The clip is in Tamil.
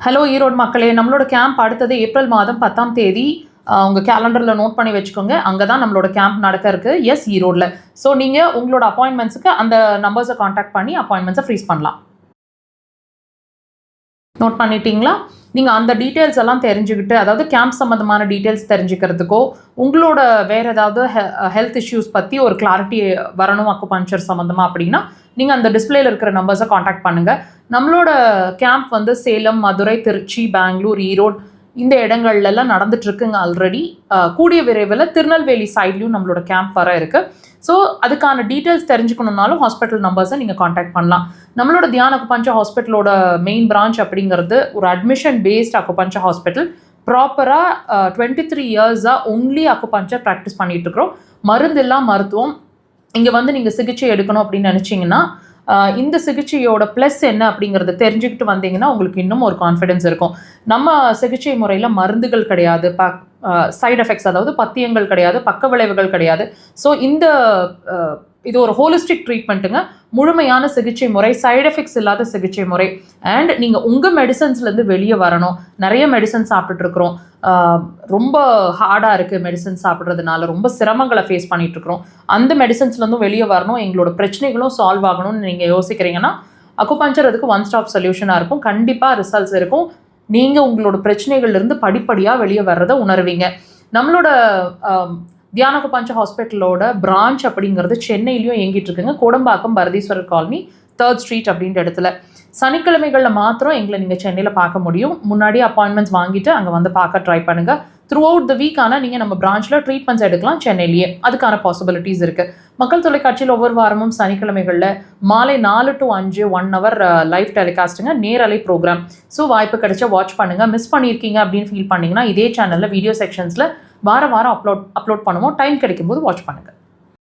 ஹலோ ஈரோடு மக்களே, நம்மளோட கேம்ப் அடுத்தது ஏப்ரல் மாதம் 10ஆம் தேதி உங்கள் கேலண்டரில் நோட் பண்ணி வச்சுக்கோங்க. அங்கே தான் நம்மளோட கேம்ப் நடக்க இருக்குது. எஸ், ஈரோடில். ஸோ நீங்கள் உங்களோட அப்பாயின்மெண்ட்ஸுக்கு அந்த நம்பர்ஸை காண்டாக்ட் பண்ணி அப்பாயின்மெண்ட்ஸை ஃப்ரீஸ் பண்ணலாம். நோட் பண்ணிட்டீங்களா? நீங்கள் அந்த டீட்டெயில்ஸ் எல்லாம் தெரிஞ்சுக்கிட்டு, அதாவது கேம்ப் சம்மந்தமான டீட்டெயில்ஸ் தெரிஞ்சுக்கிறதுக்கோ, உங்களோட வேறு ஏதாவது ஹெல்த் இஷ்யூஸ் பற்றி ஒரு கிளாரிட்டி வரணும் அக்குபஞ்சர் சம்மந்தமாக அப்படின்னா, நீங்கள் அந்த டிஸ்பிளேல இருக்கிற நம்பர்ஸை காண்டாக்ட் பண்ணுங்கள். நம்மளோட கேம்ப் வந்து சேலம், மதுரை, திருச்சி, பெங்களூர், ஈரோடு இந்த இடங்கள்லாம் நடந்துட்டுருக்குங்க ஆல்ரெடி. கூடிய விரைவில் திருநெல்வேலி சைட்லையும் நம்மளோட கேம்ப் வர இருக்குது. ஸோ அதுக்கான டீட்டெயில்ஸ் தெரிஞ்சுக்கணுன்னாலும் ஹாஸ்பிட்டல் நம்பர்ஸை நீங்கள் காண்டாக்ட் பண்ணலாம். நம்மளோட தியான் அக்குபஞ்சர் ஹாஸ்பிட்டலோட மெயின் பிரான்ச் அப்படிங்கிறது ஒரு அட்மிஷன் பேஸ்ட் அக்குபஞ்சர் ஹாஸ்பிட்டல். ப்ராப்பராக 23 இயர்ஸாக ஒன்லி அக்குபஞ்சர் ப்ராக்டிஸ் பண்ணிகிட்ருக்குறோம். மருந்தில்லா மருத்துவம். இங்கே வந்து நீங்கள் சிகிச்சை எடுக்கணும் அப்படின்னு நினச்சிங்கன்னா, இந்த சிகிச்சையோட ப்ளஸ் என்ன அப்படிங்கிறத தெரிஞ்சுக்கிட்டு வந்தீங்கன்னா உங்களுக்கு இன்னும் ஒரு கான்ஃபிடென்ஸ் இருக்கும். நம்ம சிகிச்சை முறையில் மருந்துகள் கிடையாது, சைடு எஃபெக்ட்ஸ் அதாவது பத்தியங்கள் கிடையாது, பக்க விளைவுகள் கிடையாது. ஸோ இது ஒரு ஹோலிஸ்டிக் ட்ரீட்மெண்ட்டுங்க. முழுமையான சிகிச்சை முறை, சைடு எஃபெக்ட்ஸ் இல்லாத சிகிச்சை முறை. அண்ட் நீங்கள் உங்கள் மெடிசன்ஸ்லேருந்து வெளியே வரணும். நிறைய மெடிசன் சாப்பிட்டுட்ருக்குறோம். ரொம்ப ஹார்டாக இருக்குது மெடிசன்ஸ் சாப்பிட்றதுனால, ரொம்ப சிரமங்களை ஃபேஸ் பண்ணிகிட்ருக்குறோம். அந்த மெடிசன்ஸ்லேருந்தும் வெளியே வரணும், எங்களோட பிரச்சனைகளும் சால்வ் ஆகணும்னு நீங்கள் யோசிக்கிறீங்கன்னா அக்குபஞ்சர் அதுக்கு ஒன் ஸ்டாப் சொல்யூஷனாக இருக்கும். கண்டிப்பாக ரிசல்ட்ஸ் இருக்கும். நீங்கள் உங்களோட பிரச்சனைகள்லேருந்து படிப்படியாக வெளியே வர்றதை உணர்வீங்க. நம்மளோட தியான் அக்குபஞ்சர் ஹாஸ்பிட்டலோட பிரான்ச் அப்படிங்கிறது சென்னையிலையும் இயங்கிட்டு இருக்குங்க. Kodambakkam Bharatheeswarar colony 3rd street அப்படின்ற இடத்துல. சனிக்கிழமைகளில் மாத்திரம் எங்களை நீங்கள் சென்னையில் பார்க்க முடியும். முன்னாடி அப்பாயின்மெண்ட்ஸ் வாங்கிட்டு அங்கே வந்து பார்க்க ட்ரை பண்ணுங்கள். த்ரூ அவுட் த வீக் ஆனால் நீங்கள் நம்ம பிரான்ச்சில் ட்ரீட்மெண்ட்ஸ் எடுக்கலாம் சென்னையிலேயே. அதுக்கான பாசிபிலிட்டிஸ் இருக்குது. மக்கள் தொலைக்காட்சியில் ஒவ்வொரு வாரமும் சனிக்கிழமைகளில் மாலை 4 to 5 1 hour லைவ் டெலிகாஸ்ட்டுங்க, நேரலை ப்ரோக்ராம். ஸோ வாய்ப்பு கிடைச்சா வாட்ச் பண்ணுங்கள். மிஸ் பண்ணியிருக்கீங்க அப்படின்னு ஃபீல் பண்ணிங்கன்னா இதே சேனலில் வீடியோ செக்ஷன்ஸில் வாரம் அப்லோட் பண்ணுவோம். டைம் கிடைக்கும்போது வாட்ச் பண்ணுங்கள்.